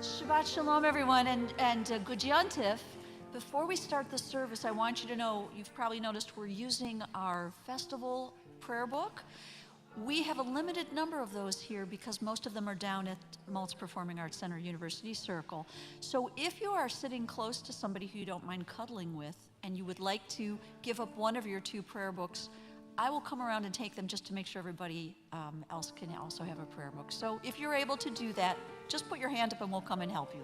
Shabbat Shalom, everyone, and Good Yontif. Before we start the service, I want you to know, you've probably noticed we're using our festival prayer book. We have a limited number of those here because most of them are down at Maltz Performing Arts Center University Circle. So if you are sitting close to somebody who you don't mind cuddling with and you would like to give up one of your two prayer books, I will come around and take them just to make sure everybody else can also have a prayer book. So if you're able to do that, just put your hand up and we'll come and help you.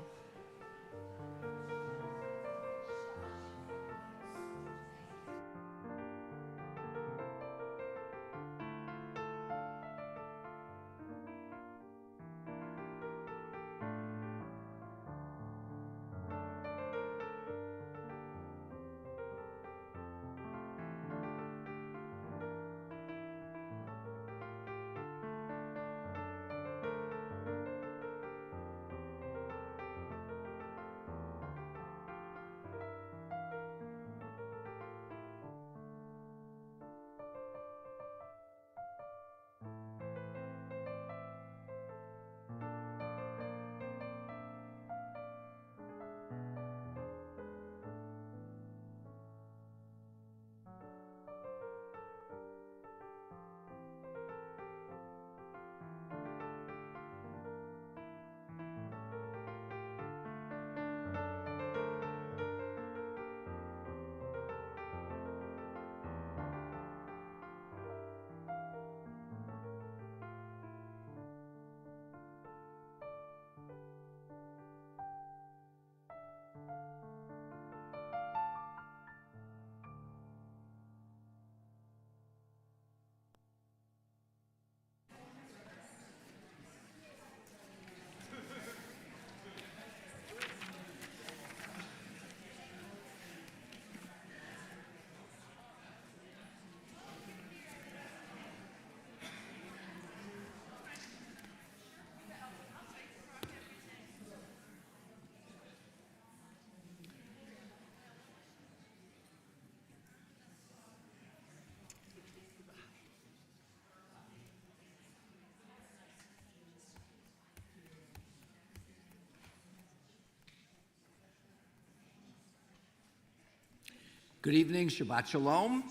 Good evening, Shabbat Shalom,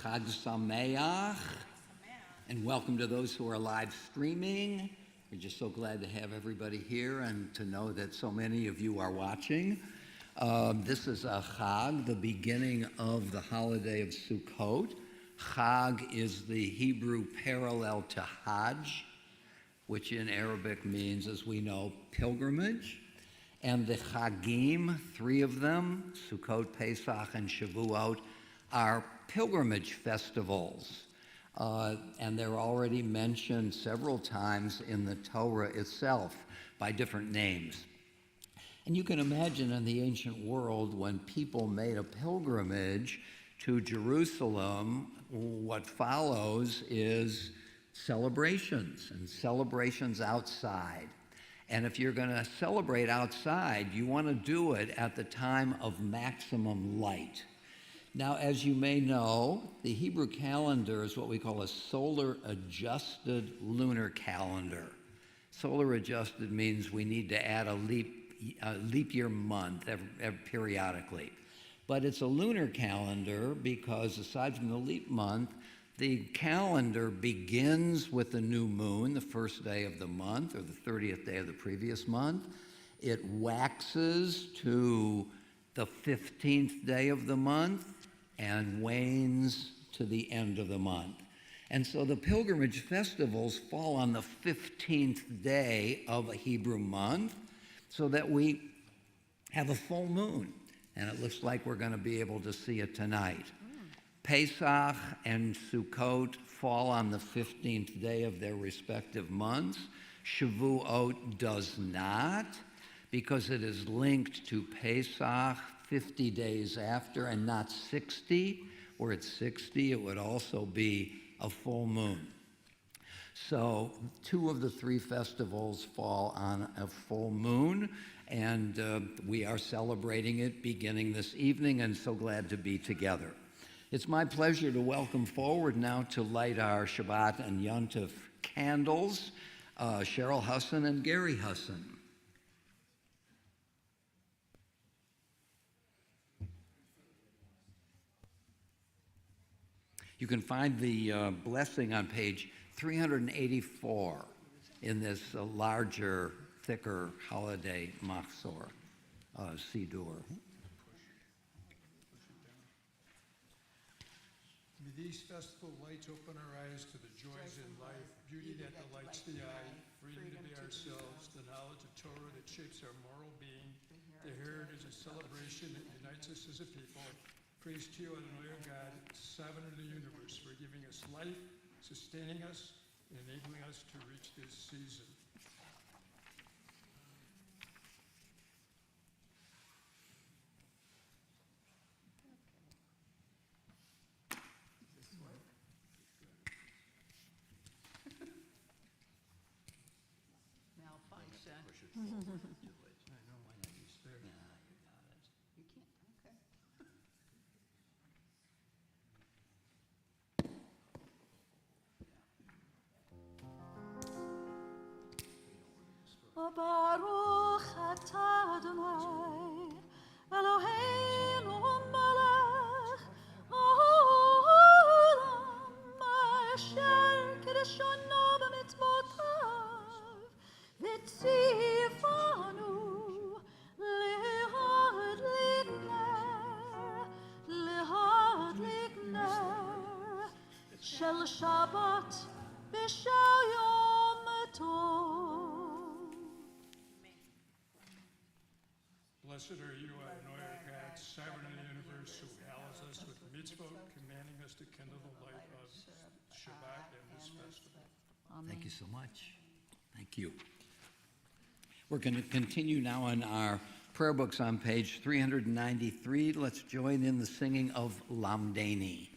Chag Sameach, and welcome to those who are live streaming. We're just so glad to have everybody here and to know that so many of you are watching. This is a Chag, the beginning of the holiday of Sukkot. Chag is the Hebrew parallel to Hajj, which in Arabic means, as we know, pilgrimage. And the Chagim, three of them, Sukkot, Pesach, and Shavuot, are pilgrimage festivals. And they're already mentioned several times in the Torah itself by different names. And you can imagine in the ancient world when people made a pilgrimage to Jerusalem, what follows is celebrations and celebrations outside. And if you're going to celebrate outside, you want to do it at the time of maximum light. Now, as you may know, the Hebrew calendar is what we call a solar-adjusted lunar calendar. Solar-adjusted means we need to add a leap year month periodically. But it's a lunar calendar because aside from the leap month, the calendar begins with the new moon, the first day of the month, or the 30th day of the previous month. It waxes to the 15th day of the month and wanes to the end of the month. And so the pilgrimage festivals fall on the 15th day of a Hebrew month so that we have a full moon. And it looks like we're going to be able to see it tonight. Pesach and Sukkot fall on the 15th day of their respective months. Shavuot does not, because it is linked to Pesach 50 days after and not 60. Were it 60, it would also be a full moon. So 2 of the 3 festivals fall on a full moon, and we are celebrating it beginning this evening, and so glad to be together. It's my pleasure to welcome forward now to light our Shabbat and Yontif candles, Cheryl Husson and Gary Husson. You can find the blessing on page 384 in this larger, thicker holiday machzor, Sidur. May these festival lights open our eyes to the joys in life, beauty that delights the eye, freedom to be ourselves, the knowledge of Torah that shapes our moral being, the heritage of celebration that unites us as a people. Praise to you, Adonai, our God, sovereign of the universe, for giving us life, sustaining us, and enabling us to reach this season. Malfunction. I know, why not use There. you got it. You can't, okay. Baruch atah Adonai, Eloheinu melech haolam, asher kiddushanu b'mitzvotav, v'tzivanu להדליק נר של שבת בשל יום טוב. Blessed are you, Adonai, our God, sovereign of the universe, who hallows us with mitzvot, commanding us to kindle the light of Shabbat and this festival. Thank you so much. Thank you. We're going to continue now on our prayer books on page 393. Let's join in the singing of Lamdeni.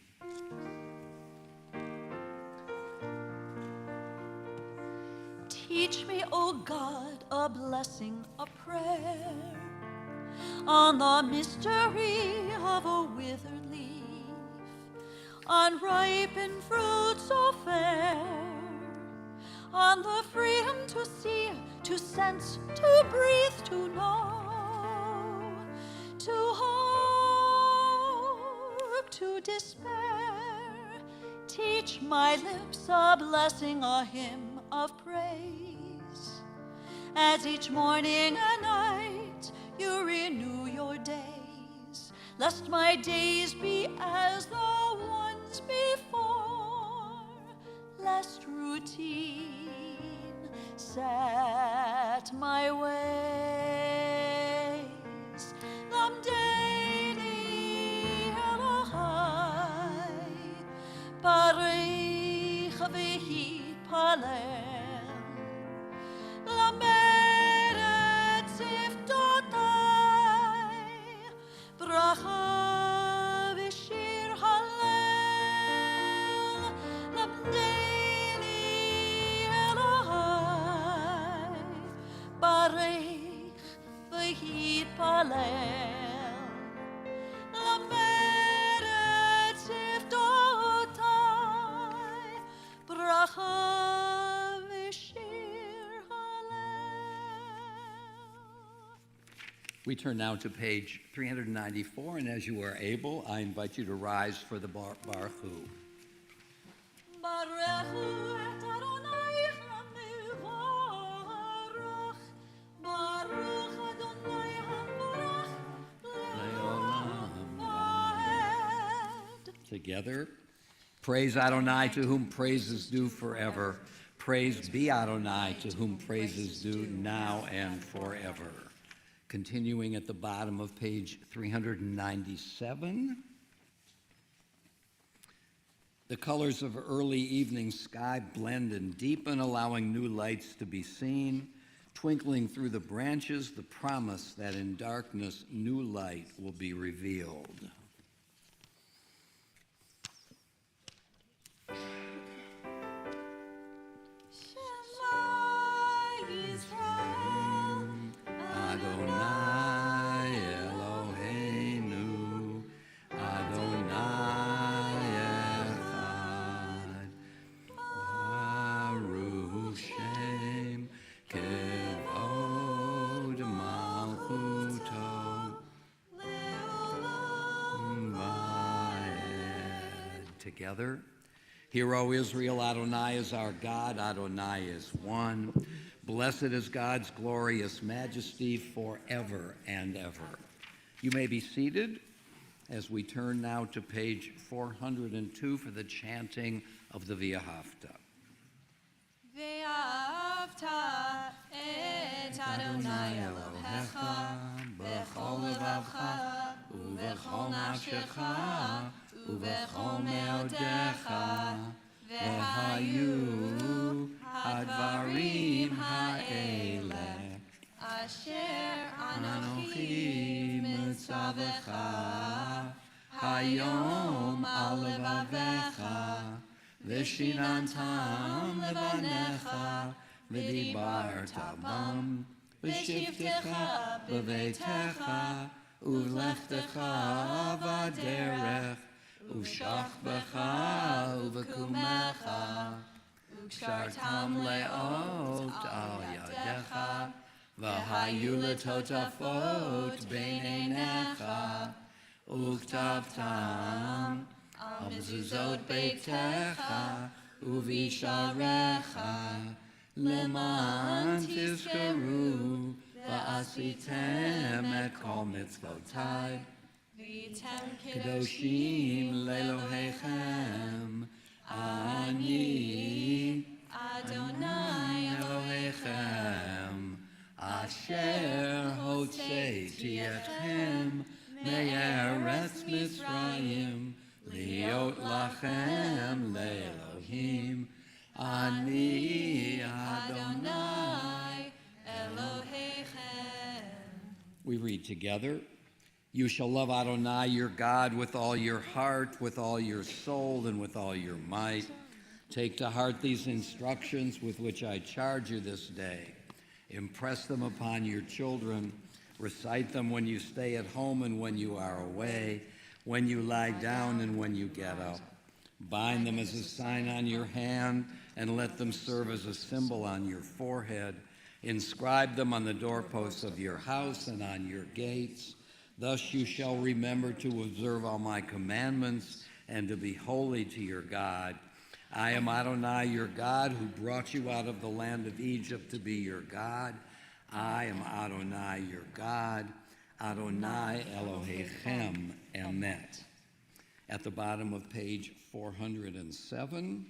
Teach me, O God, a blessing, a prayer on the mystery of a withered leaf, on ripened fruits so fair, on the freedom to see, to sense, to breathe, to know, to hope, to despair. Teach my lips a blessing, a hymn of praise, as each morning and night you renew your days, lest my days be as the ones before, lest routine set my ways. Lamdeni Elohai, Barich v'hitpalel, Lamed tzivtotai, Bracha v'shir halel. Lamdeni Elohai, Barich v'hitpalel, Lamed tzivtotai, Bracha v'shir halel. We turn now to page 394, and as you are able, I invite you to rise for the Baruch Hu. Baruchu et Adonai HaMevorach, Baruch Adonai HaMevorach le'olam va'ed. Together, praise Adonai, to whom praise is due forever. Praise be Adonai, to whom praise is due now and forever. Continuing at the bottom of page 397. The colors of early evening sky blend and deepen, allowing new lights to be seen. Twinkling through the branches, the promise that in darkness new light will be revealed. Shema Yisrael, Adonai Eloheinu, Adonai Echad, Baruch Shem Kevod Malchuto, Le'olam together. Hear, O Israel, Adonai is our God, Adonai is one. Blessed is God's glorious majesty forever and ever. You may be seated as we turn now to page 402 for the chanting of the V'ahavta. V'ahavta et Adonai Elohecha b'chol levavcha u'b'chol nafshecha u'b'chol me'odecha v'hayu hadvarim ha'eleh asher anochi mitzavecha hayom al levavecha v'shinantam levanecha v'dibarta bam v'shivtecha b'veitecha uv'lechtecha v'derech u'shachbecha uv'kumecha u'kshartam le'ot al yadecha v'hayu letotafot b'neinecha u'ktavtam al mezuzot beitecha u'visharecha leman tizkaru v'asitem et kol mitzvotai kedoshim le'Elohechem ani Adonai Elohechem asher hotzeiti etchem me'eretz Mitzrayim liot lachem le'Elohim ani Adonai Elohechem. We read together. You shall love Adonai your God with all your heart, with all your soul, and with all your might. Take to heart these instructions with which I charge you this day. Impress them upon your children. Recite them when you stay at home and when you are away, when you lie down and when you get up. Bind them as a sign on your hand and let them serve as a symbol on your forehead. Inscribe them on the doorposts of your house and on your gates. Thus you shall remember to observe all my commandments and to be holy to your God. I am Adonai your God who brought you out of the land of Egypt to be your God. I am Adonai your God, Adonai Elohechem Emet. At the bottom of page 407,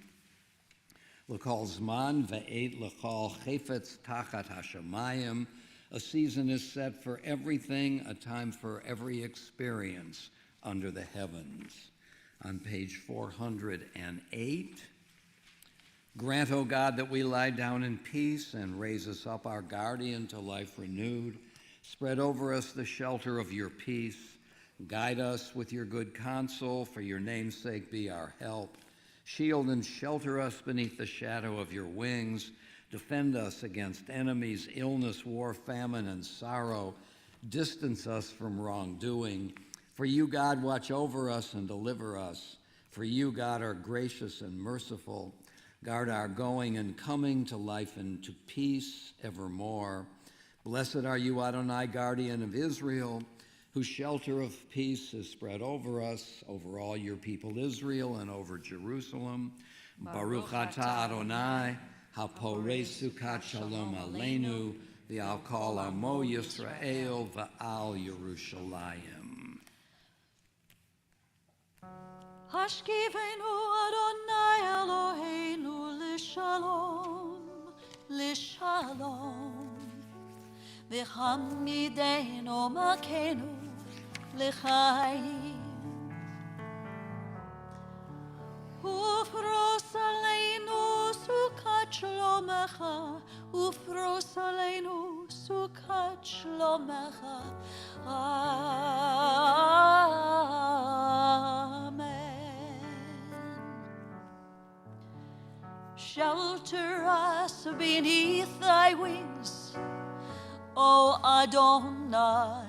L'kol zman ve'et l'kol chefetz tachat hashamayim. A season is set for everything, a time for every experience under the heavens. On page 408, grant, O God, that we lie down in peace and raise us up our guardian to life renewed. Spread over us the shelter of your peace. Guide us with your good counsel, for your name's sake be our help. Shield and shelter us beneath the shadow of your wings. Defend us against enemies, illness, war, famine, and sorrow. Distance us from wrongdoing. For you, God, watch over us and deliver us. For you, God, are gracious and merciful. Guard our going and coming to life and to peace evermore. Blessed are you, Adonai, guardian of Israel, whose shelter of peace is spread over us, over all your people Israel, and over Jerusalem. Baruch atah Adonai, haporei sukat shalom aleinu, v'al kol amo Yisrael, v'al Yerushalayim. Hashkivenu Adonai Eloheinu l'shalom, l'shalom. V'hamidenu makenu l'chaim. Ufros aleinu sukat shlomecha, ufros aleinu sukat shlomecha. Amen. Shelter us beneath thy wings, O Adonai.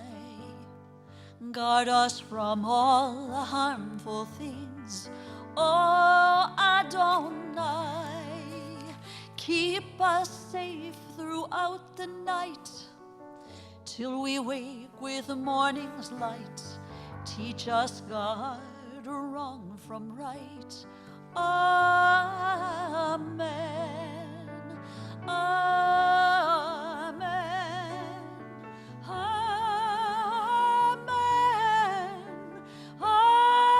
Guard us from all harmful things, O Adonai. Keep us safe throughout the night, till we wake with the morning's light. Teach us, God, separated wrong from right. Amen. Amen. Amen. Amen.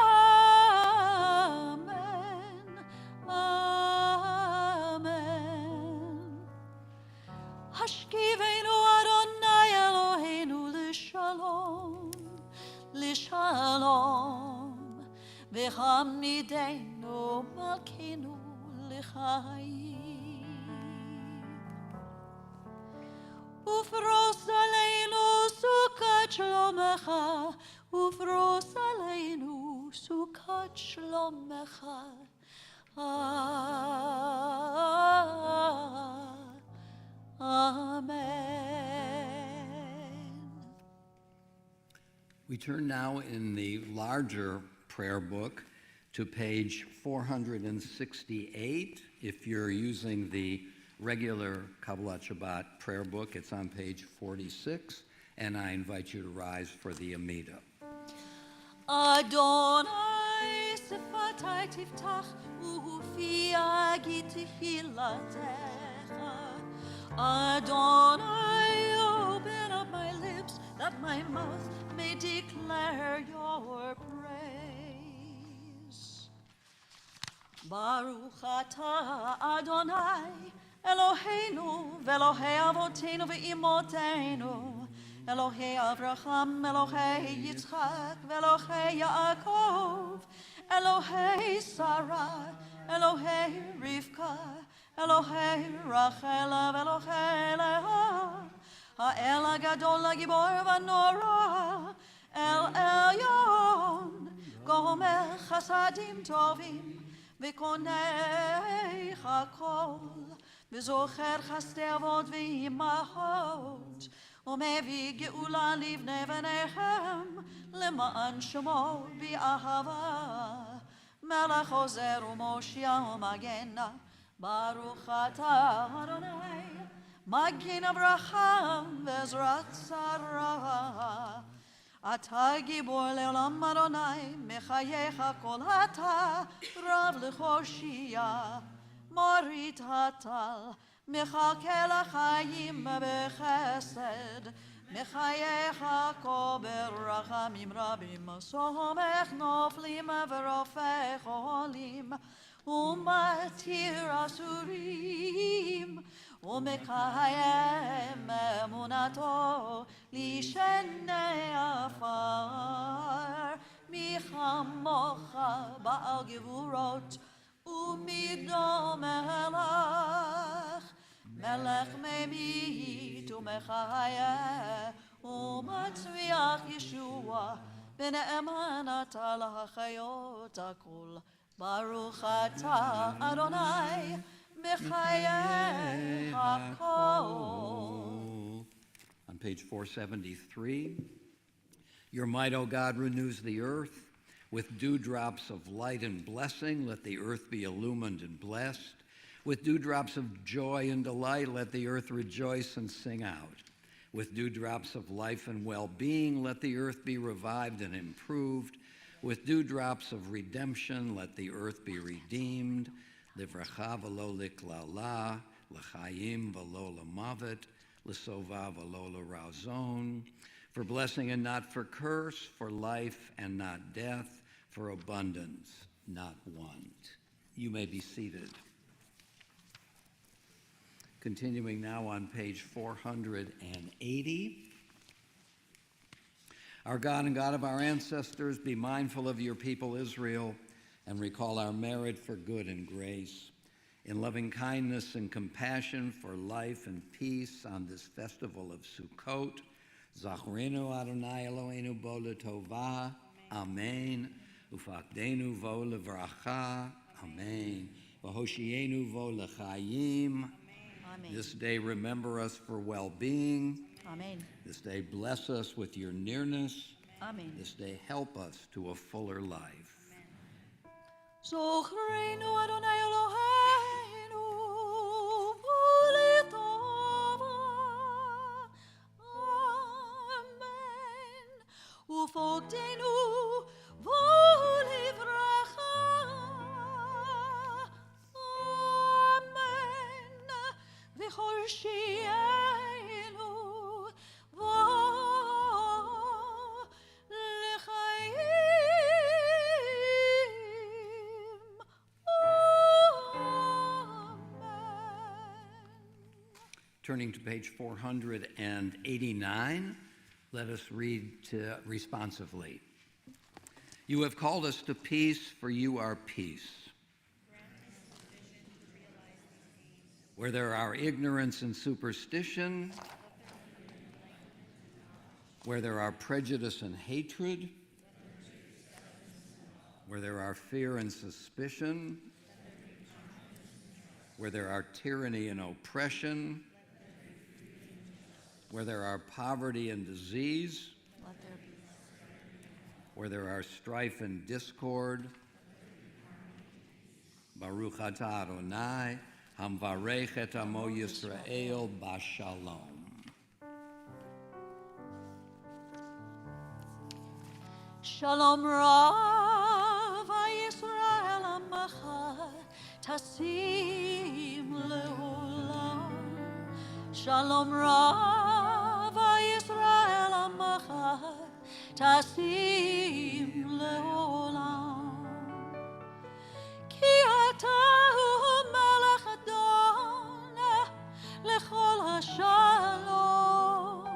Amen. Hashkivenu Adonai Eloheinu l'shalom, l'shalom, v'hamidenu malkeinu l'chaim. Ufros aleinu sukat shlomecha, ufros aleinu sukat shlomecha. Amen. We turn now in the larger prayer book to page 468. If you're using the regular Kabbalat Shabbat prayer book, it's on page 46, and I invite you to rise for the Amida. Adonai sifatai tiftach ufi agi tehilatecha. Adonai, open up my lips that my mouth may declare your praise. Baruch atah Adonai Eloheinu v'Elohei avotenu v'imotenu, Elohei Avraham, Elohei Yitzchak, v'Elohei Yaakov, Elohei Sarah, Elohei Rivka, Elohei Rachel, v'Elohei Leah, Ha'el HaGadol HaGibor v'Norah, El Elyon, Gomer Chasadim Tovim, v'Konei Hakol, v'Zocher Chasdei Avot v'Imahot, ומביא גאולה לבני בניכם, למען שמו באהבה. מלך עוזר ומושיע ומגנה, ברוך אתה אדוני, מגן אברהם ועזרת שרה. אתה גיבור לעולם אדוני, מחייך כל אתה, רב להושיע, מוריד הטל, מחכה לחיים בחסד, מחייך כה ברחמים רבים, סומך נופלים ורופא חולים, ומתיר אסורים, ומקיים אמונתו לשני עפר, מי כמוך בעל גבורות, ומדום מלך, מלך ממית ומחיה, ומצמיח ישוע, בנאמן אתה להחיות הכל. ברוך אתה אדוני, מחיה הכל. On page 473, your might, O God, renews the earth. With dewdrops of light and blessing, let the earth be illumined and blessed. With dewdrops of joy and delight, let the earth rejoice and sing out. With dewdrops of life and well-being, let the earth be revived and improved. With dewdrops of redemption, let the earth be redeemed. Livracha v'lo liklala, l'chaim v'lo l'mavet, l'sova v'lo l'razon. For blessing and not for curse, for life and not death, for abundance, not want. You may be seated. Continuing now on page 480. Our God and God of our ancestors, be mindful of your people Israel and recall our merit for good and grace. In loving kindness and compassion for life and peace on this festival of Sukkot, Zachrenu Adonai Eloheinu bo l'tovah, Amen. Ufakdenu vo l'vracha, Amen. V'hoshienu vo l'chayim. This day remember us for well-being. Amen. This day bless us with your nearness. Amen. This day help us to a fuller life. Zochreinu Adonai Eloheinu v'litova. Amen. Ufokdenu v'livracha. Turning to page 489, let us read responsively. You have called us to peace, for you are peace. Where there are ignorance and superstition, where there are prejudice and hatred, where there are fear and suspicion, where there are tyranny and oppression, where there are poverty and disease, where there are strife and discord, Baruch atah Adonai, hamvarech et amo Yisrael bashalom. Shalom Rav Yisrael Amacha Tasim Leolam. Shalom Rav Yisrael Amacha Tasim Leolam. Ki atahu Melech Adon lechol hashalom.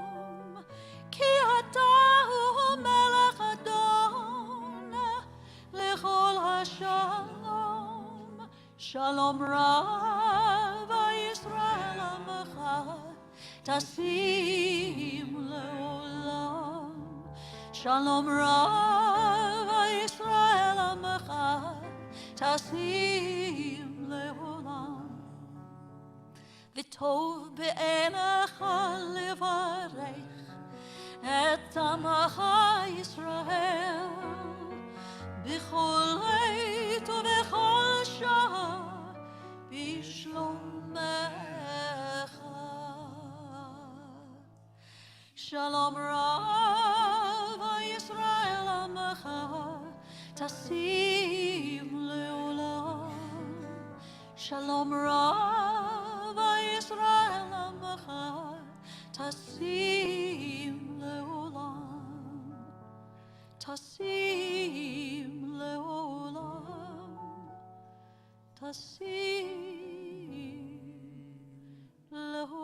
Ki atahu Melech Adon lechol hashalom. Shalom Rav Yisrael Amacha Tasim Leolam. Shalom Rav Yisrael Amacha Tasim Leolam. V'tov be'enecha levarech et amacha Yisrael b'chol עת ובכל שעה בשלומך. Shalom Rav Yisrael Amacha Tasim Leolam. Shalom Rav Yisrael Amacha Tasim Leolam. Tasim Leolam. Tasim Leolam.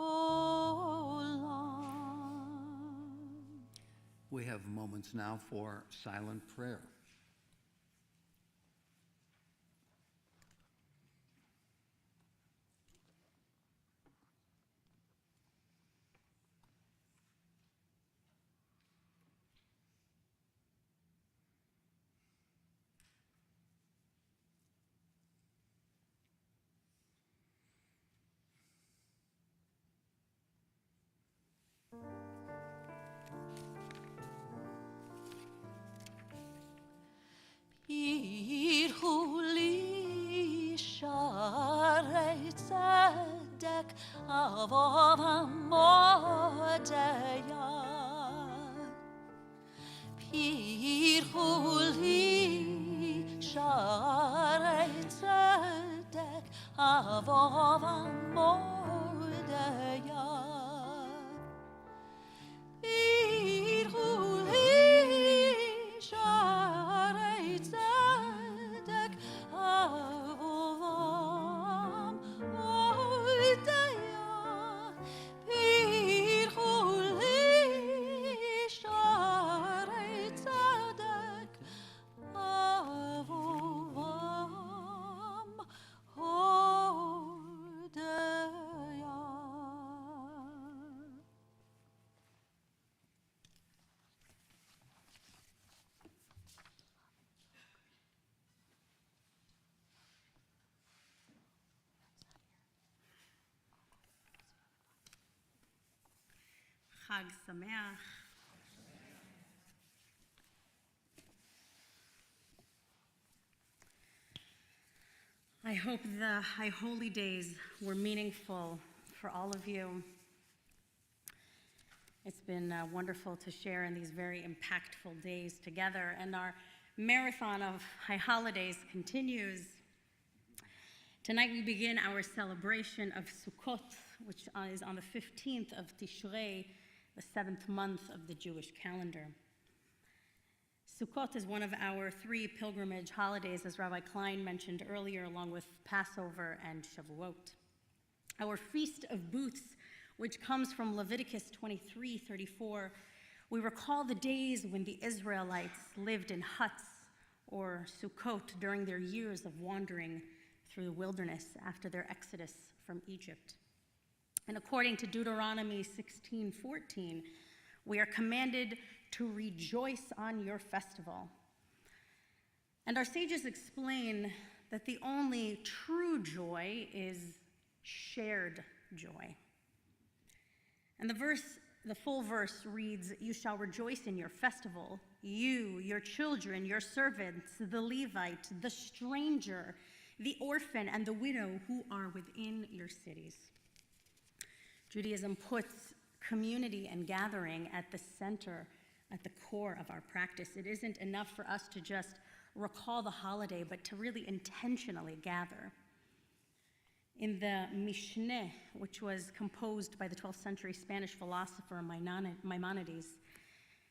We have moments now for silent prayer. Pirhu li sharei tzedek avov hamodeya. Pirhu li sharei tzedek avov hamodeya. Pirhu li sharei tzedek avovam modeya. Pirhu li sharei tzedek avovam modeya. Chag Sameach. I hope the High Holy Days were meaningful for all of you. It's been wonderful to share in these very impactful days together, and our marathon of High Holidays continues. Tonight we begin our celebration of Sukkot, which is on the 15th of Tishrei, the 7th month of the Jewish calendar. Sukkot is one of our 3 pilgrimage holidays, as Rabbi Klein mentioned earlier, along with Passover and Shavuot. Our Feast of Booths which comes from Leviticus 23:34. We recall the days when the Israelites lived in huts or sukkot during their years of wandering through the wilderness after their exodus from Egypt. And according to Deuteronomy 16:14, we are commanded to rejoice on your festival. And our sages explain that the only true joy is shared joy. And the full verse reads, "You shall rejoice in your festival, you, your children, your servants, the Levite, the stranger, the orphan, and the widow who are within your cities." Judaism puts community and gathering at the center, at the core of our practice. It isn't enough for us to just recall the holiday, but to really intentionally gather. In the Mishneh, which was composed by the 12th century Spanish philosopher Maimonides,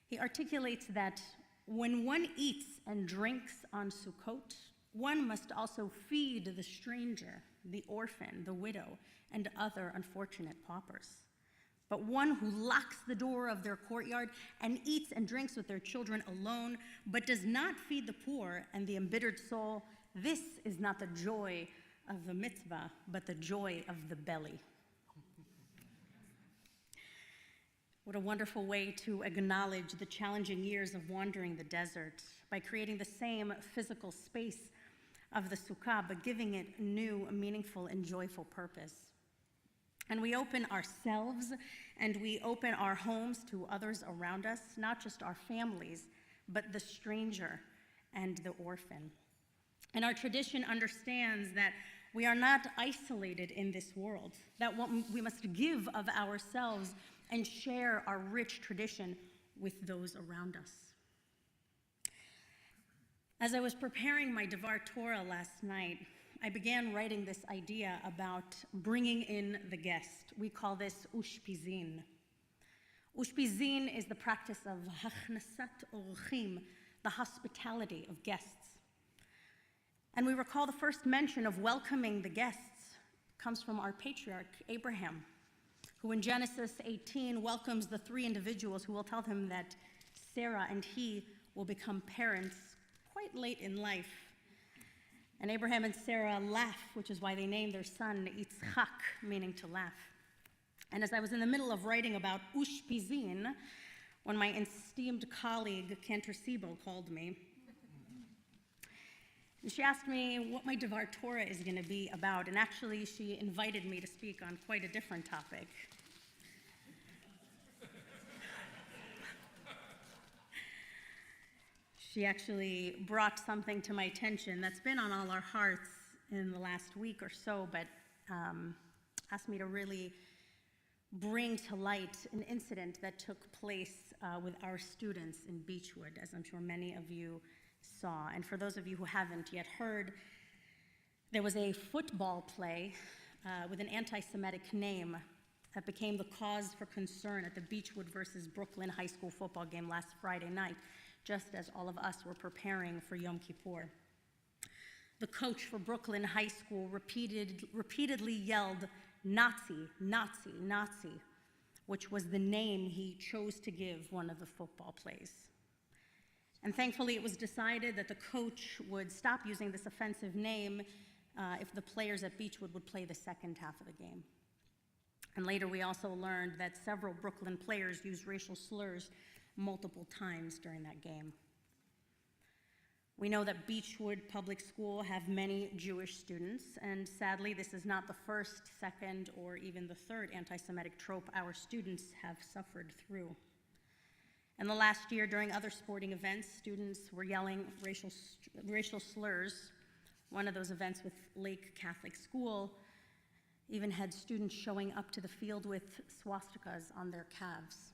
he articulates that when one eats and drinks on Sukkot, one must also feed the stranger, the orphan, the widow, and other unfortunate paupers. But one who locks the door of their courtyard and eats and drinks with their children alone, but does not feed the poor and the embittered soul, this is not the joy of the mitzvah, but the joy of the belly. What a wonderful way to acknowledge the challenging years of wandering the desert by creating the same physical space of the sukkah, but giving it new, meaningful, and joyful purpose. And we open ourselves and we open our homes to others around us, not just our families, but the stranger and the orphan. And our tradition understands that we are not isolated in this world, that we must give of ourselves and share our rich tradition with those around us. As I was preparing my Devar Torah last night, I began writing this idea about bringing in the guest. We call this ushpizin. Ushpizin is the practice of hachnasat orchim, the hospitality of guests. And we recall the first mention of welcoming the guests comes from our patriarch, Abraham, who in Genesis 18 welcomes the three individuals who will tell him that Sarah and he will become parents quite late in life. And Abraham and Sarah laugh, which is why they named their son Yitzchak, meaning to laugh. And as I was in the middle of writing about ushpizin, when my esteemed colleague, Cantor Sibo, called me, and she asked me what my Devar Torah is going to be about, and actually she invited me to speak on quite a different topic. She actually brought something to my attention that's been on all our hearts in the last week or so, but asked me to really bring to light an incident that took place with our students in Beechwood, as I'm sure many of you saw. And for those of you who haven't yet heard, there was a football play with an anti-Semitic name that became the cause for concern at the Beechwood versus Brooklyn High School football game last Friday night, just as all of us were preparing for Yom Kippur. The coach for Brooklyn High School repeatedly yelled, "Nazi, Nazi, Nazi," which was the name he chose to give one of the football plays. And thankfully, it was decided that the coach would stop using this offensive name if the players at Beechwood would play the second half of the game. And later, we also learned that several Brooklyn players used racial slurs multiple times during that game. We know that Beechwood Public School have many Jewish students, and sadly, this is not the first, second, or even the third anti-Semitic trope our students have suffered through. In the last year, during other sporting events, students were yelling racial slurs. One of those events with Lake Catholic School even had students showing up to the field with swastikas on their calves.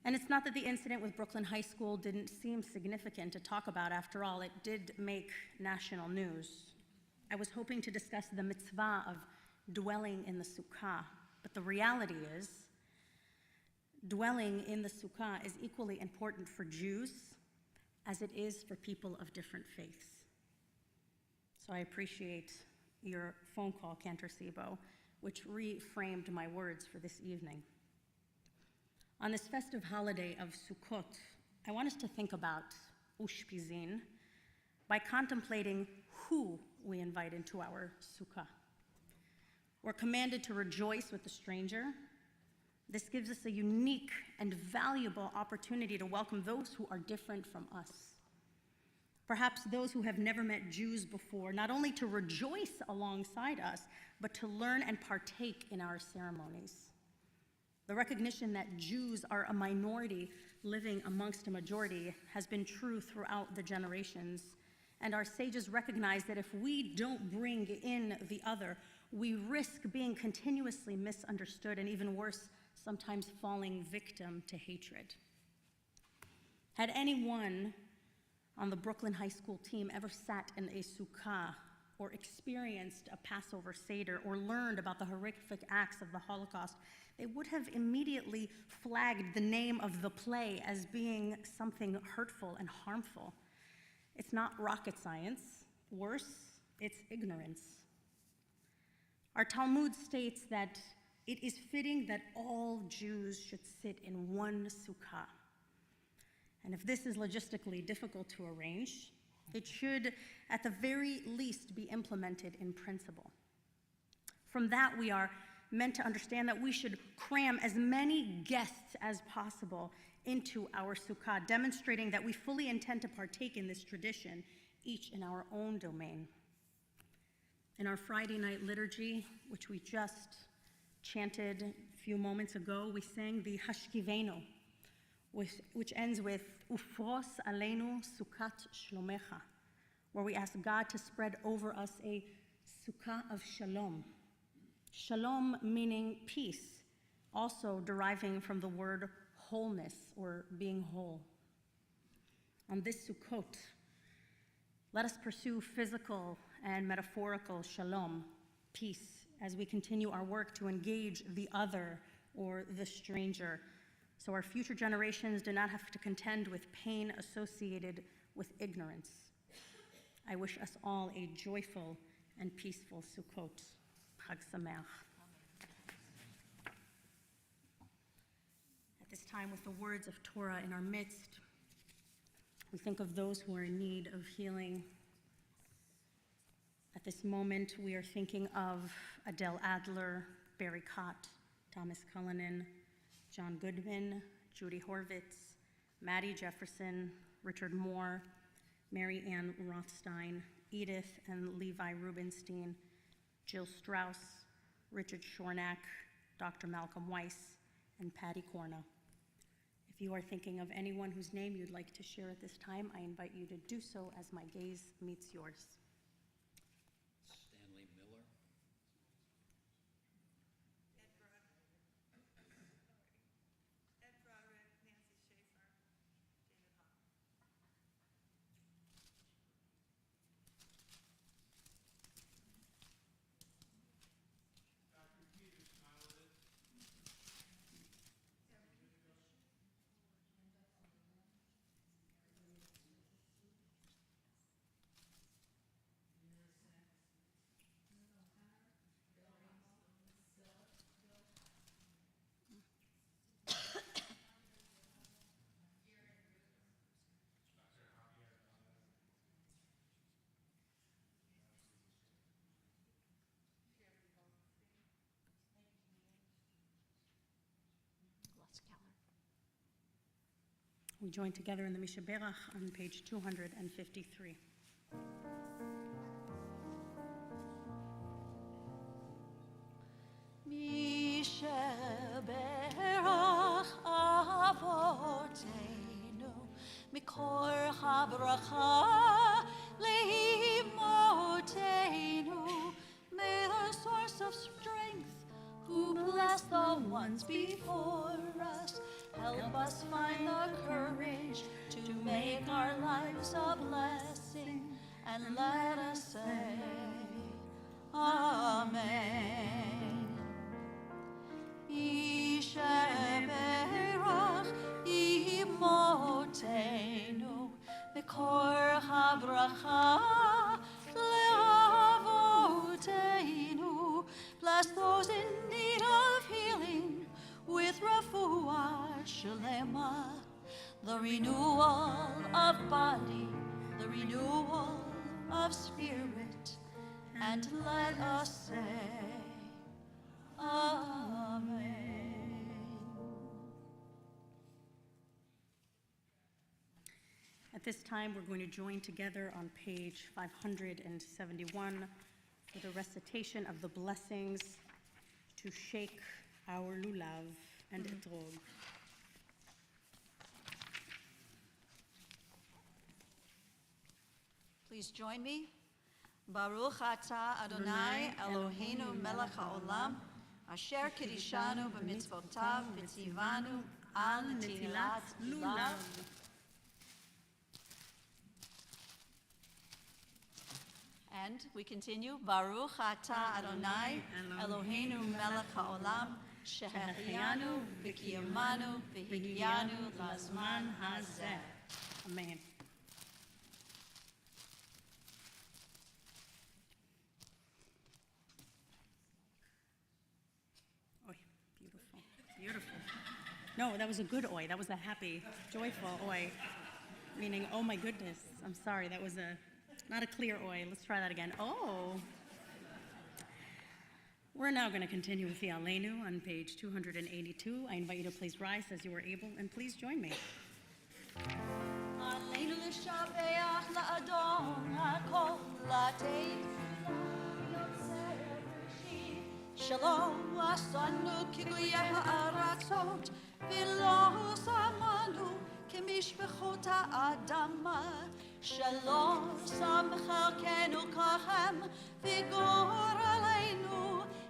And it's not that the incident with Brooklyn High School didn't seem significant to talk about. After all, it did make national news. I was hoping to discuss the mitzvah of dwelling in the sukkah, but the reality is, dwelling in the sukkah is equally important for Jews as it is for people of different faiths. So I appreciate your phone call, Cantor Sibo, which reframed my words for this evening. On this festive holiday of Sukkot, I want us to think about Ushpizin by contemplating who we invite into our sukkah. We're commanded to rejoice with the stranger. This gives us a unique and valuable opportunity to welcome those who are different from us. Perhaps those who have never met Jews before, not only to rejoice alongside us, but to learn and partake in our ceremonies. The recognition that Jews are a minority living amongst a majority has been true throughout the generations, and our sages recognize that if we don't bring in the other, we risk being continuously misunderstood and, even worse, sometimes falling victim to hatred. Had anyone on the Brooklyn High School team ever sat in a sukkah or experienced a Passover Seder or learned about the horrific acts of the Holocaust, they would have immediately flagged the name of the play as being something hurtful and harmful. It's not rocket science. Worse, it's ignorance. Our Talmud states that it is fitting that all Jews should sit in one sukkah. And if this is logistically difficult to arrange, it should, at the very least, be implemented in principle. From that, we are meant to understand that we should cram as many guests as possible into our sukkah, demonstrating that we fully intend to partake in this tradition, each in our own domain. In our Friday night liturgy, which we just chanted a few moments ago, we sang the Hashkivenu, which ends with Ufros Aleinu Sukkot Shlomecha, where we ask God to spread over us a sukkah of shalom. Shalom meaning peace, also deriving from the word wholeness or being whole. On this Sukkot, let us pursue physical and metaphorical shalom, peace, as we continue our work to engage the other or the stranger, so our future generations do not have to contend with pain associated with ignorance. I wish us all a joyful and peaceful Sukkot. Chag Sameach. At this time, with the words of Torah in our midst, we think of those who are in need of healing. At this moment, we are thinking of Adele Adler, Barry Cott, Thomas Cullinan, John Goodman, Judy Horvitz, Maddie Jefferson, Richard Moore, Mary Ann Rothstein, Edith and Levi Rubenstein, Jill Strauss, Richard Shornack, Dr. Malcolm Weiss, and Patty Corna. If you are thinking of anyone whose name you'd like to share at this time, I invite you to do so as my gaze meets yours. Stanley Miller. Ed Broderick, Nancy Schaefer, David Hall. Dr. Peter Smilet. Let's Keller. We join together in the Mishaberach on page 253. Mishaberach Avotenu Mikor HaBracha Leimotenu. May the source of strength, who bless the ones before us, help us find the courage to make our lives a blessing, and let us say, Amen. Yisheberach imotenu mikor habracha leavotenu. Bless those renewal of body, the renewal of spirit, and let us say, Amen. At this time, we're going to join together on page 571 for the recitation of the blessings to shake our lulav and etrog. Please join me. Baruch atah Adonai Eloheinu melech haolam, asher kirishanu b'mitzvotav v'tzivanu al netilat lulav. And we continue. Baruch atah Adonai Eloheinu melech haolam, shehechianu v'kiyamanu v'higyanu lazman hazeh. Amen. Oy, beautiful, beautiful. No, that was a good oy. That was a happy, joyful oy. Meaning, oh my goodness. I'm sorry, that was not a clear oy. Let's try that again. Oh. We're now going to continue with the Aleinu on page 282. I invite you to please rise as you are able, and please join me. עלינו לשבח לאדון הכל, לתת יוצר בראשית. שלום עשנו כגויי הארצות, ולא שמנו כמשפחות האדמה. שלום שם חלקנו ככם, וגורלנו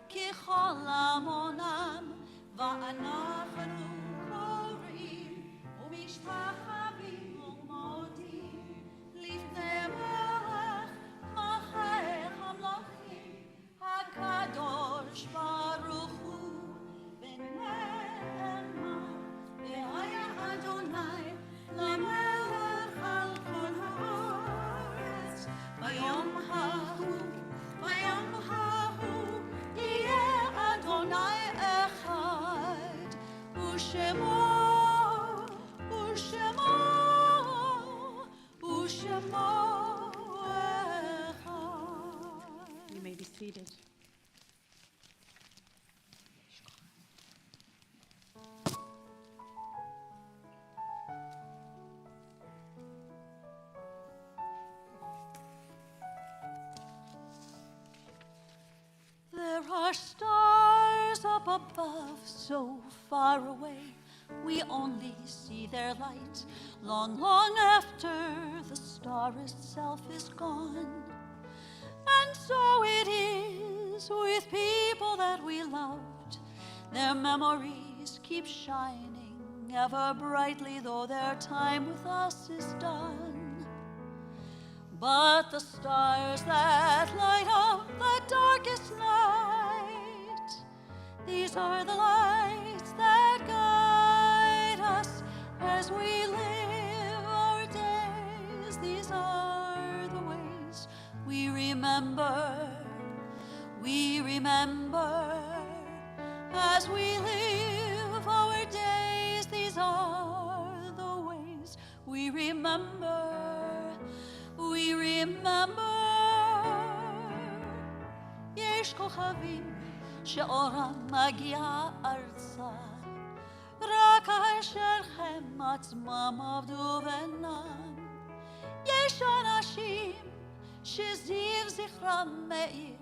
ככל עמונם. ואנחנו קוראים ומשתחווים ומודים לפני מלך מלכי המלכים הקדוש ברוך הוא ונאמר והיה אדוני למלך על כל הארץ ביום ההוא יהיה אדוני אחד ושמו אחד. You may be seated. There are stars up above, so far away, we only see their light long, long after the star itself is gone. And so it is with people that we loved. Their memories keep shining ever brightly, though their time with us is done. But the stars that light up the darkest night, these are the lights that guide us as we live our days. These are the ways we remember as we live our days. These are the ways we remember. יש כוכבים שאורם מגיע ארצה, רק כאשר הם עצמם עבדו ונם. יש אנשים שזיו זכרם מאיר,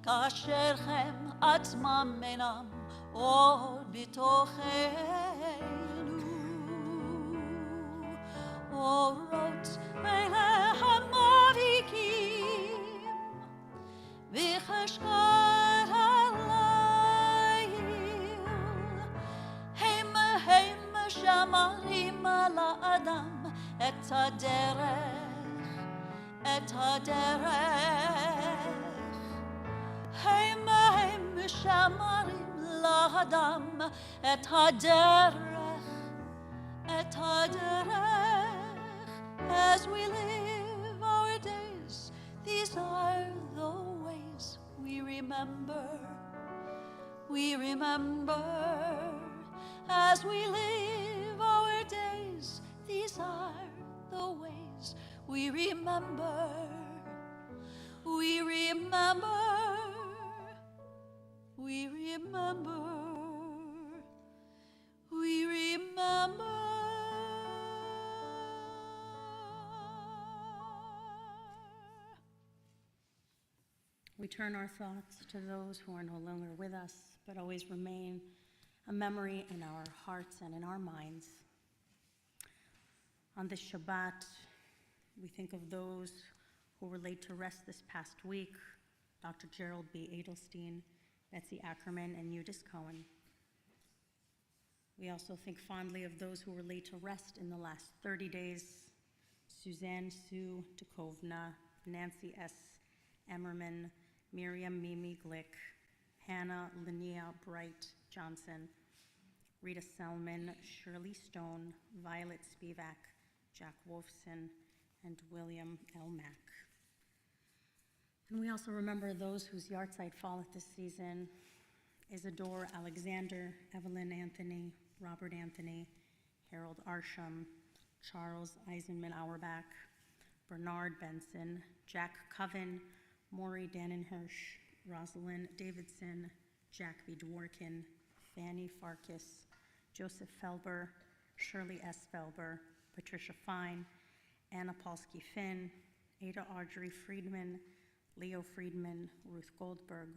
כאשר הם עצמם אינם עוד בתוכנו. אורות אלה המבהיקים בחשכת הליל, הם שמראים על האדם את הדרך. הם שמראים לאדם את הדרך. As we live our days, these are the ways we remember. As we live our days, these These are the ways we remember. We remember. We remember. We remember. We turn our thoughts to those who are no longer with us, but always remain a memory in our hearts and in our minds. On this Shabbat, we think of those who were laid to rest this past week: Dr. Gerald B. Adelstein, Betsy Ackerman, and Eudice Cohen. We also think fondly of those who were laid to rest in the last 30 days: Suzanne Sue Dukovna, Nancy S. Emmerman, Miriam Mimi Glick, Hannah Linnea Bright Johnson, Rita Selman, Shirley Stone, Violet Spivak, Jack Wolfson, and William L. Mack. And we also remember those whose yahrzeit falleth this season: Isadore Alexander, Evelyn Anthony, Robert Anthony, Harold Arsham, Charles Eisenman Auerbach, Bernard Benson, Jack Coven, Maury Dannenhirsch, Rosalind Davidson, Jack B. Dworkin, Fanny Farkas, Joseph Felber, Shirley S. Felber, Patricia Fine, Anna Polsky Finn, Ada Audrey Friedman, Leo Friedman, Ruth Goldberg,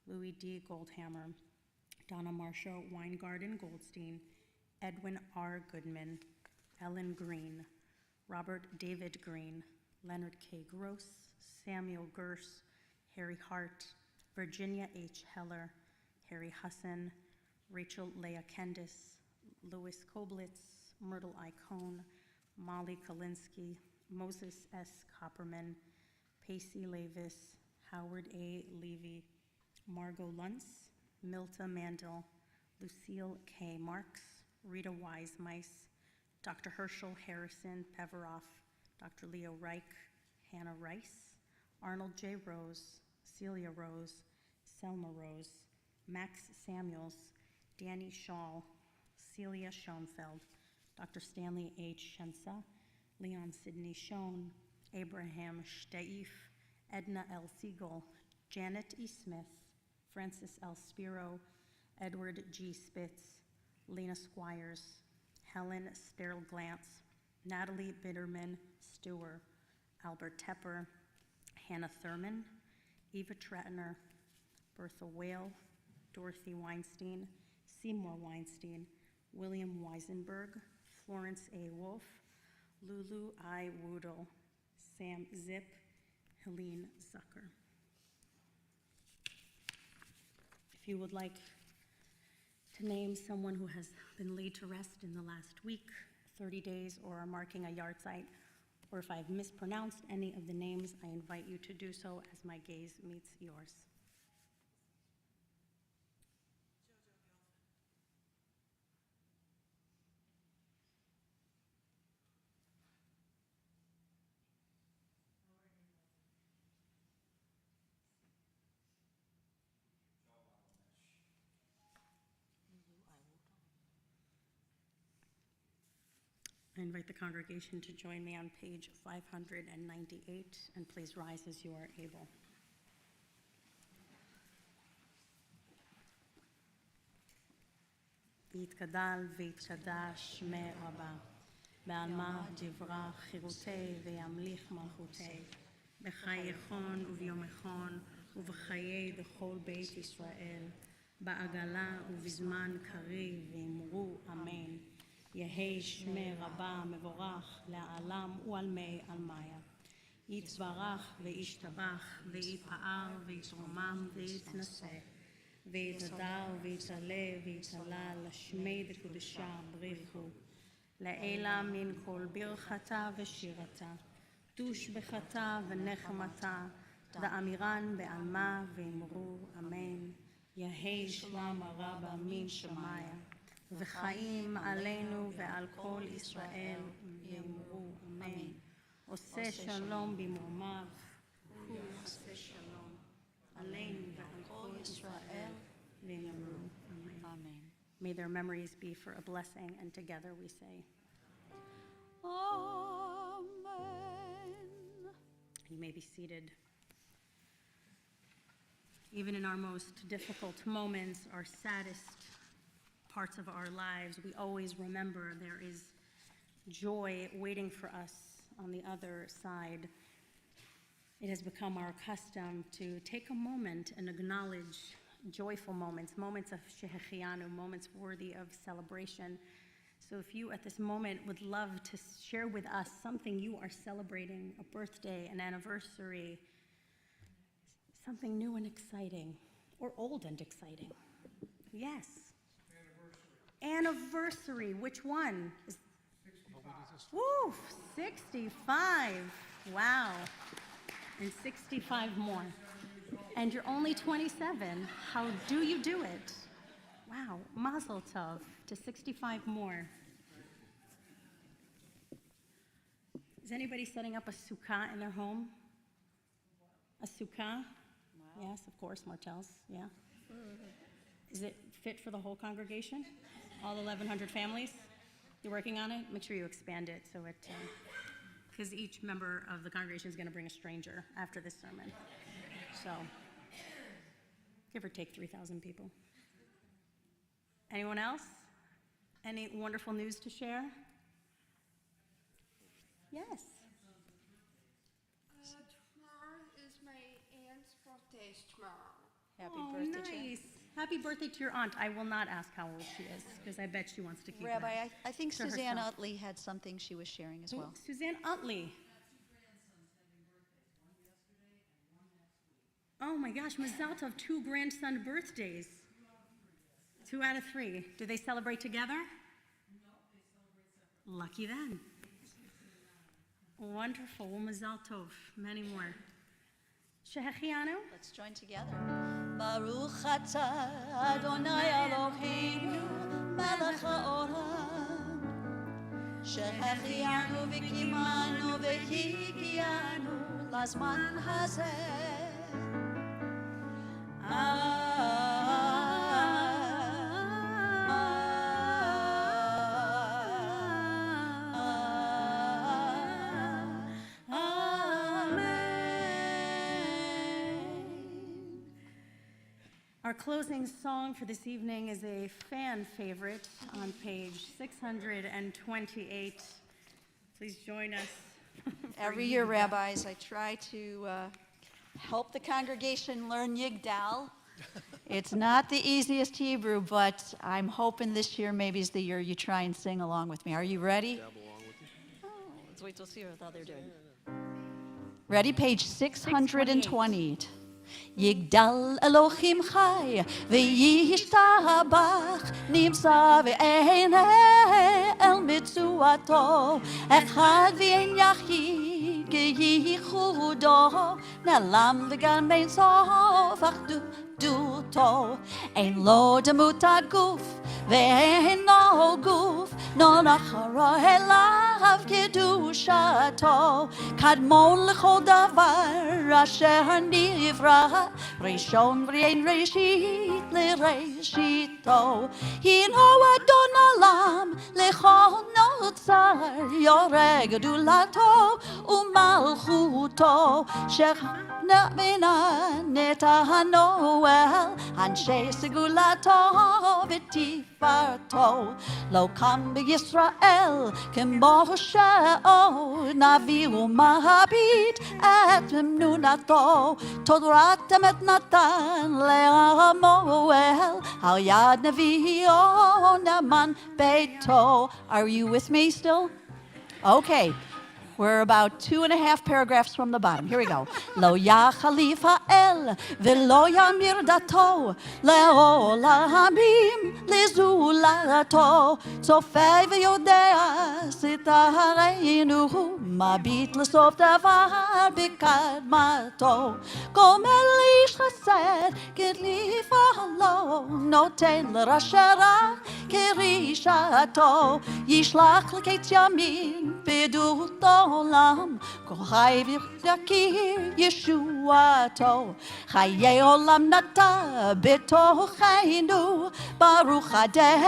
Louis D. Goldhammer, Donna Marshall Weingarten Goldstein, Edwin R. Goodman, Ellen Green, Robert David Green, Leonard K. Gross, Samuel Gers, Harry Hart, Virginia H. Heller, Harry Husson, Rachel Leah Kendis, Louis Koblitz, Myrtle I. Cohn, Molly Kalinsky, Moses S. Copperman, Pacey Lavis, Howard A. Levy, Margot Luntz, Milta Mandel, Lucille K. Marks, Rita Wise-Mice, Dr. Herschel Harrison Peveroff, Dr. Leo Reich, Hannah Rice, Arnold J. Rose, Celia Rose, Selma Rose, Max Samuels, Danny Shaw, Celia Schoenfeld, Dr. Stanley H. Shensa, Leon Sidney Schoen, Abraham Steif, Edna L. Siegel, Janet E. Smith, Francis L. Spiro, Edward G. Spitz, Lena Squires, Helen Sterile Glantz, Natalie Bitterman Stewart, Albert Tepper, Hannah Thurman, Eva Tretner, Bertha Whale, Dorothy Weinstein, Seymour Weinstein, William Weisenberg, Florence A. Wolf, Lulu I. Woodle, Sam Zip, Helene Zucker. If you would like to name someone who has been laid to rest in the last week, 30 days, or are marking a yahrzeit, or if I've mispronounced any of the names, I invite you to do so as my gaze meets yours. I invite the congregation to join me on page 598, and please rise as you are able. ויתגדל ויתקדש שמי רבה, בעלמא דברה חירותי וימליך מלכותי, בחיי חון וביום חון ובחיי בכל בית ישראל, בעגלה ובזמן קריב ואמרו אמן. יהי שמי רבה מבורך לעלם ועלמי עלמיה. יתברך וישתבח ויפאר ויתרומם ויתנשא, ויתהדר ויתעלה ויתעלה לשמי דקודשה בריחו. לעילה מן כל ברכתה ושירתה, תושבחתה ונחמתה, דאמירן בעלמה ואמרו אמן. יהי שלום רבה מן שמיה, וחיים עלינו ועל כל ישראל ואמרו אמן. עושה שלום במרומיו, הוא יעשה שלום עלינו ועל כל ישראל ואמרו אמן. Amen. May their memories be for a blessing, and together we say, Oh. You may be seated. Even in our most difficult moments, our saddest parts of our lives, we always remember there is joy waiting for us on the other side. It has become our custom to take a moment and acknowledge joyful moments, moments of shehechianu, moments worthy of celebration. So if you at this moment would love to share with us something you are celebrating, a birthday, an anniversary, something new and exciting, or old and exciting. Yes. Anniversary. Which one? 65. Woo, 65. Wow. And 65 more. And you're only 27. How do you do it? Wow, mazel tov to 65 more. Is anybody setting up a sukkah in their home? A sukkah? Wow. Yes, of course, Martels, yeah. Is it fit for the whole congregation? All 1,100 families? You're working on it? Make sure you expand it so it, because each member of the congregation is going to bring a stranger after this sermon. So, give or take 3,000 people. Anyone else? Any wonderful news to share? Yes. Tomorrow is my aunt's birthday tomorrow. Happy birthday, Jen. Nice. Happy birthday to your aunt. I will not ask how old she is, because I bet she wants to keep Rabbi, that I think to Suzanne herself. Utley had something she was sharing as well. Suzanne Utley. Oh my gosh, Mazal Tov, 2 grandson birthdays. 2 out of 3. Do they celebrate together? No, they celebrate separately. Lucky them. Wonderful. Well, Mazal Tov. Many more. Shehechianu. Let's join together. Baruch atah Adonai Eloheinu melech haolam shehechianu v'kimanu v'higianu lazman hazeh. Our closing song for this evening is a fan favorite on page 628. Please join us. Every year, rabbis, I try to help the congregation learn Yigdal. It's not the easiest Hebrew, but I'm hoping this year maybe is the year you try and sing along with me. Are you ready? Oh, let's wait till see how they're doing. Ready? Page 620. Yigdal Elohim Chai v'yishtabach nimsa v'eine el mitzuato echad v'ein yachid k'yichudo ne'lam v'gan bein sof achduto ein lo demut haguf ve'ein no guf no nachara elav kedushato kadmon l'chol davar asher nivra Rishon v'rein reshit l'reshito Hino Adon Olam l'chol notzar Yoreg gedulato u'malchuto Shechna b'nan netahanoel Anshe segulato v'tifarto Lo kam b'Yisrael k'mo she'o Navi u'mahabit et memnunato Todratem et Natan le'amoel Al yad nevi'o naman beito. Are you with me still? Okay. We're about 2.5 paragraphs from the bottom. Here we go. Lo yachalif ha'el v'lo yamir dato le'olamim lezulato tzofei v'yodea sitareinu mabit l'sof davar b'kadmato gomel ish chesed kedlif lo noten l'rashara kerishato yishlach l'ket yamin b'duto Olam, Kohai v'yakir Yeshuato, Chaye Olam nata betocheinu, Baruch Adeh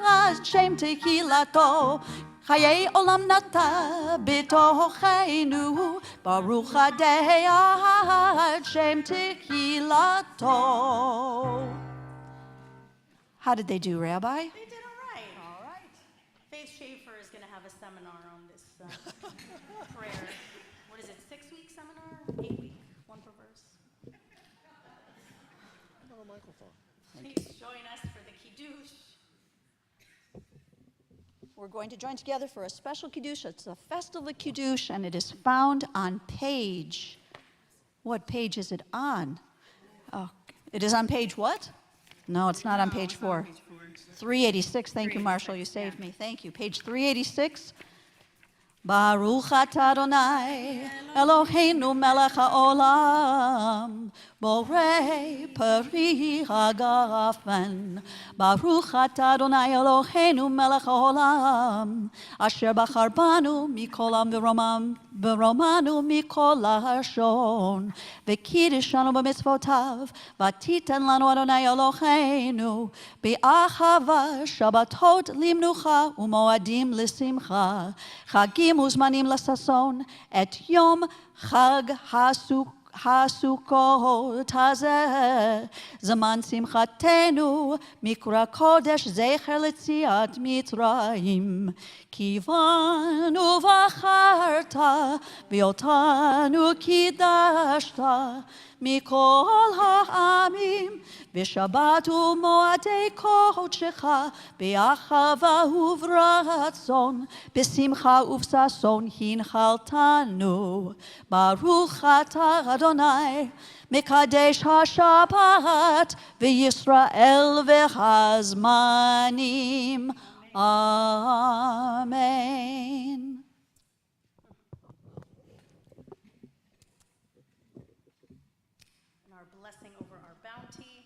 Hashem tehilato, חיי עולם נטע בתוכנו, ברוך הדעת שם תהילתו. How did they do, Rabbi? They did all right. All right. Faith Schaefer is going to have a seminar on this prayer. What is it, 6-week seminar? 8-week? One per verse? Please join us for the Kiddush. We're going to join together for a special Kiddush. It's a festival of Kiddush, and it is found on page. What page is it on? Oh, it is on page what? No, it's not on page 4. 386. Thank you, Marshall. You saved me. Thank you. Page 386. Baruch atah Adonai Eloheinu melech haolam borei peri hagafen. Baruch atah Adonai Eloheinu melech haolam asher bachar banu mikol am v'romanu mikol hashon v'kiddishanu b'mitzvotav v'titen lanu Adonai Eloheinu b'achava shabbatot limnucha u'moadim l'simcha chagim וזמנים לששון את יום חג הסוכות הזה, זמן שמחתנו, מקרא קודש זכר ליציאת מצרים. כיוון ובחרת ואותנו קידשת מכל העמים, בשבת ומועדי קודשך, באחווה וברצון, בשמחה ובששון הנחלתנו. ברוך אתה אדוני, מקדש השבת וישראל והזמנים. Amen. And our blessing over our bounty.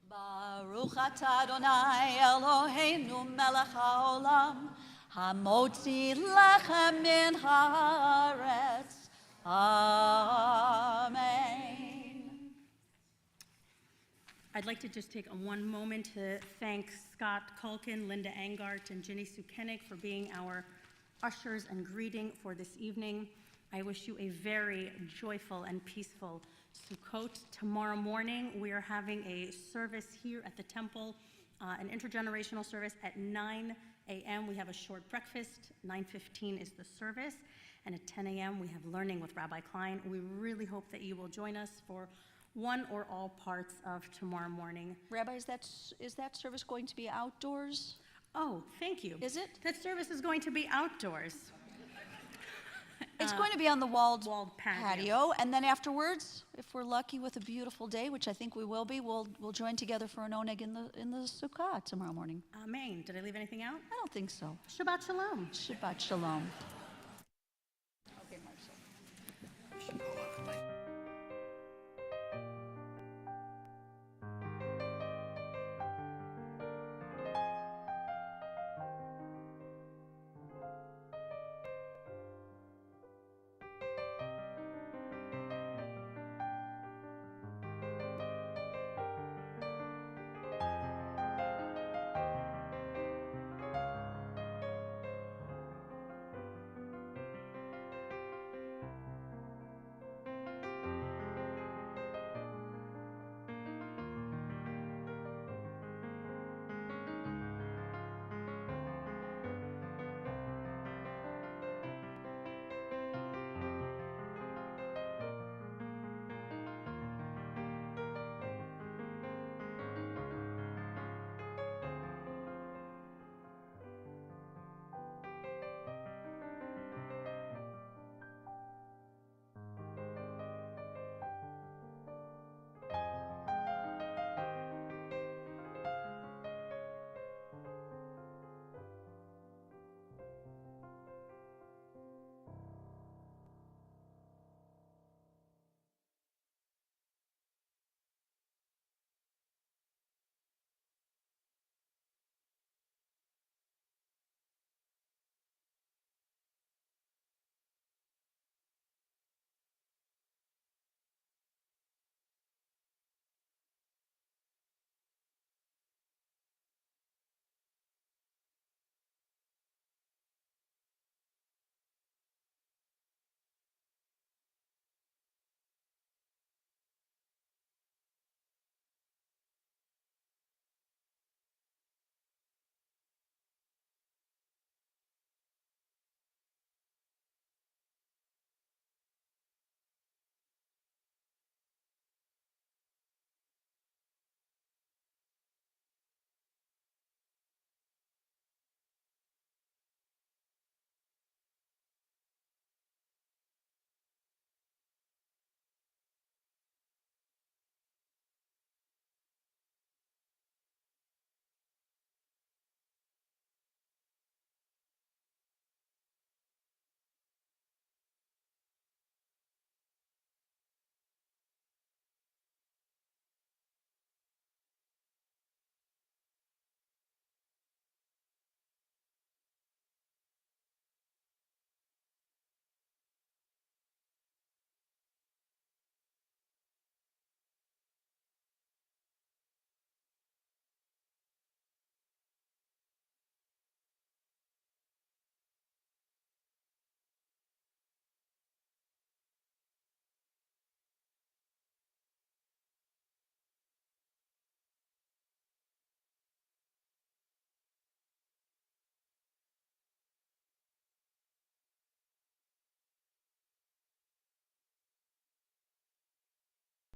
Baruch atah Adonai Eloheinu melech haolam hamotzi lechem min haaretz. Amen. I'd like to just take one moment to thank Scott Culkin, Linda Engart, and Ginny Sukenik for being our ushers and greeting for this evening. I wish you a very joyful and peaceful Sukkot. Tomorrow morning, we are having a service here at the temple, an intergenerational service at 9 a.m. We have a short breakfast. 9:15 is the service. And at 10 a.m., we have learning with Rabbi Klein. We really hope that you will join us for one or all parts of tomorrow morning. Rabbi, is that service going to be outdoors? Oh, thank you. Is it? That service is going to be outdoors. It's going to be on the walled patio. And then afterwards, if we're lucky with a beautiful day, which I think we will be, we'll join together for an oneg in the sukkah tomorrow morning. Amen. Did I leave anything out? I don't think so. Shabbat shalom. Shabbat shalom.